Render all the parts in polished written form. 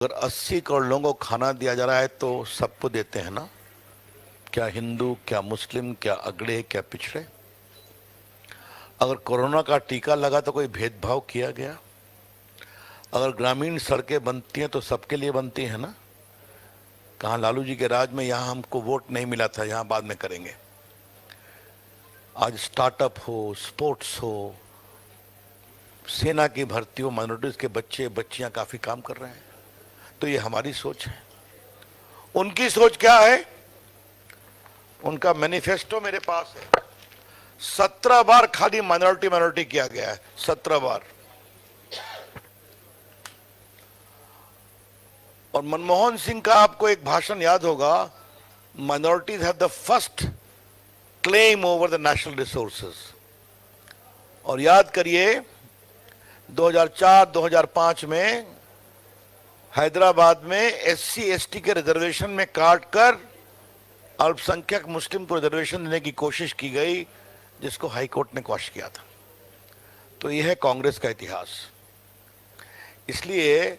अगर 80 करोड़ लोगों को खाना दिया जा रहा है तो सबको देते हैं ना। क्या हिंदू, क्या मुस्लिम, क्या अगड़े, क्या पिछड़े। अगर कोरोना का टीका लगा तो कोई भेदभाव किया गया। अगर ग्रामीण सड़कें बनती हैं तो सबके लिए बनती हैं ना। कहाँ लालू जी के राज में यहाँ हमको वोट नहीं मिला था, यहाँ बाद में करेंगे। आज स्टार्टअप हो, स्पोर्ट्स हो, सेना की भर्ती हो, माइनॉरिटीज के बच्चे बच्चियां काफी काम कर रहे हैं। तो ये हमारी सोच है। उनकी सोच क्या है? उनका मैनिफेस्टो मेरे पास है। 17 बार खाली माइनॉरिटी किया गया है, 17 बार। और मनमोहन सिंह का आपको एक भाषण याद होगा, minorities have the first claim over the national resources. और याद करिए 2004-2005 में हैदराबाद में एससी एसटी के रिजर्वेशन में काटकर अल्पसंख्यक मुस्लिम को रिजर्वेशन देने की कोशिश की गई, जिसको हाई कोर्ट ने क्वॉश किया था। तो यह है कांग्रेस का इतिहास। इसलिए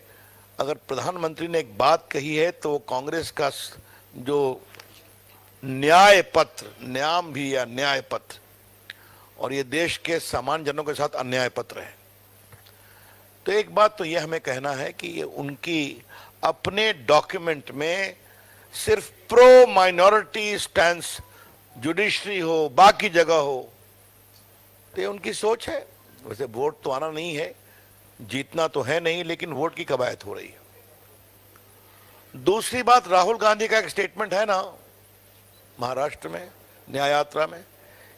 अगर प्रधानमंत्री ने एक बात कही है तो कांग्रेस का जो न्याय पत्र, न्याम भी या न्याय पत्र, और ये देश के सामान्य जनों के साथ अन्याय पत्र है। तो एक बात तो ये हमें कहना है कि ये उनकी अपने डॉक्यूमेंट में सिर्फ प्रो माइनॉरिटी स्टैंस, जुडिशरी हो, बाकी जगह हो, तो ये उनकी सोच है। वैसे वोट तो आना नहीं है, जीतना तो है नहीं, लेकिन वोट की कवायद हो रही है। दूसरी बात, राहुल गांधी का एक स्टेटमेंट है ना महाराष्ट्र में न्याय यात्रा में,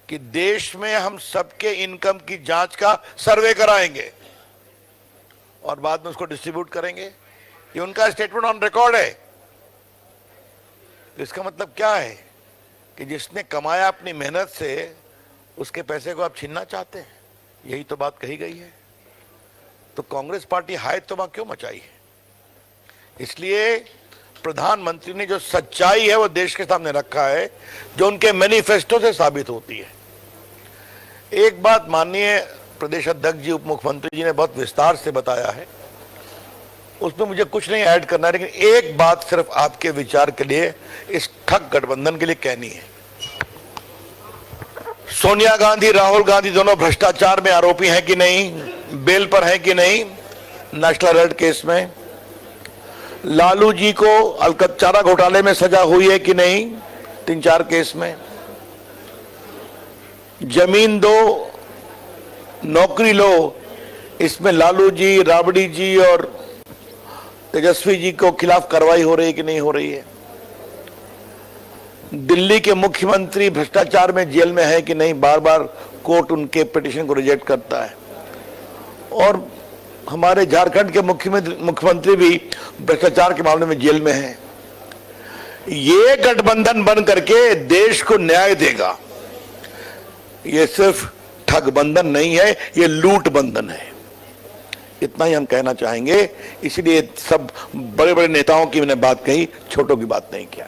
कि देश में हम सबके इनकम की जांच का सर्वे कराएंगे और बाद में उसको डिस्ट्रीब्यूट करेंगे। ये उनका स्टेटमेंट ऑन रिकॉर्ड है। तो इसका मतलब क्या है कि जिसने कमाया अपनी मेहनत से, उसके पैसे को आप छीनना चाहते हैं। यही तो बात कही गई है। तो कांग्रेस पार्टी हाय तौबा क्यों मचाई है? इसलिए प्रधानमंत्री ने जो सच्चाई है वो देश के सामने रखा है, जो उनके मैनिफेस्टो से साबित होती है। एक बात माननीय प्रदेश अध्यक्ष जी, उप मुख्यमंत्री जी ने बहुत विस्तार से बताया है, उसमें मुझे कुछ नहीं ऐड करना है, लेकिन एक बात सिर्फ आपके विचार के लिए, इस ठग गठबंधन के लिए कहनी है। सोनिया गांधी, राहुल गांधी दोनों भ्रष्टाचार में आरोपी हैं कि नहीं, बेल पर हैं कि नहीं नेशनल हेराल्ड केस में। लालू जी को चारा घोटाले में सजा हुई है कि नहीं 3-4 केस में। जमीन दो, नौकरी लो, इसमें लालू जी, राबड़ी जी और तेजस्वी जी को खिलाफ कार्रवाई हो रही है कि नहीं हो रही है। दिल्ली के मुख्यमंत्री भ्रष्टाचार में जेल में है कि नहीं, बार बार कोर्ट उनके पिटीशन को रिजेक्ट करता है। और हमारे झारखंड के मुख्यमंत्री भी भ्रष्टाचार के मामले में जेल में हैं। ये गठबंधन बन करके देश को न्याय देगा। ये सिर्फ ठग बंधन नहीं है, ये लूट बंधन है। इतना ही हम कहना चाहेंगे। इसलिए सब बड़े बड़े नेताओं की मैंने बात कही, छोटों की बात नहीं किया।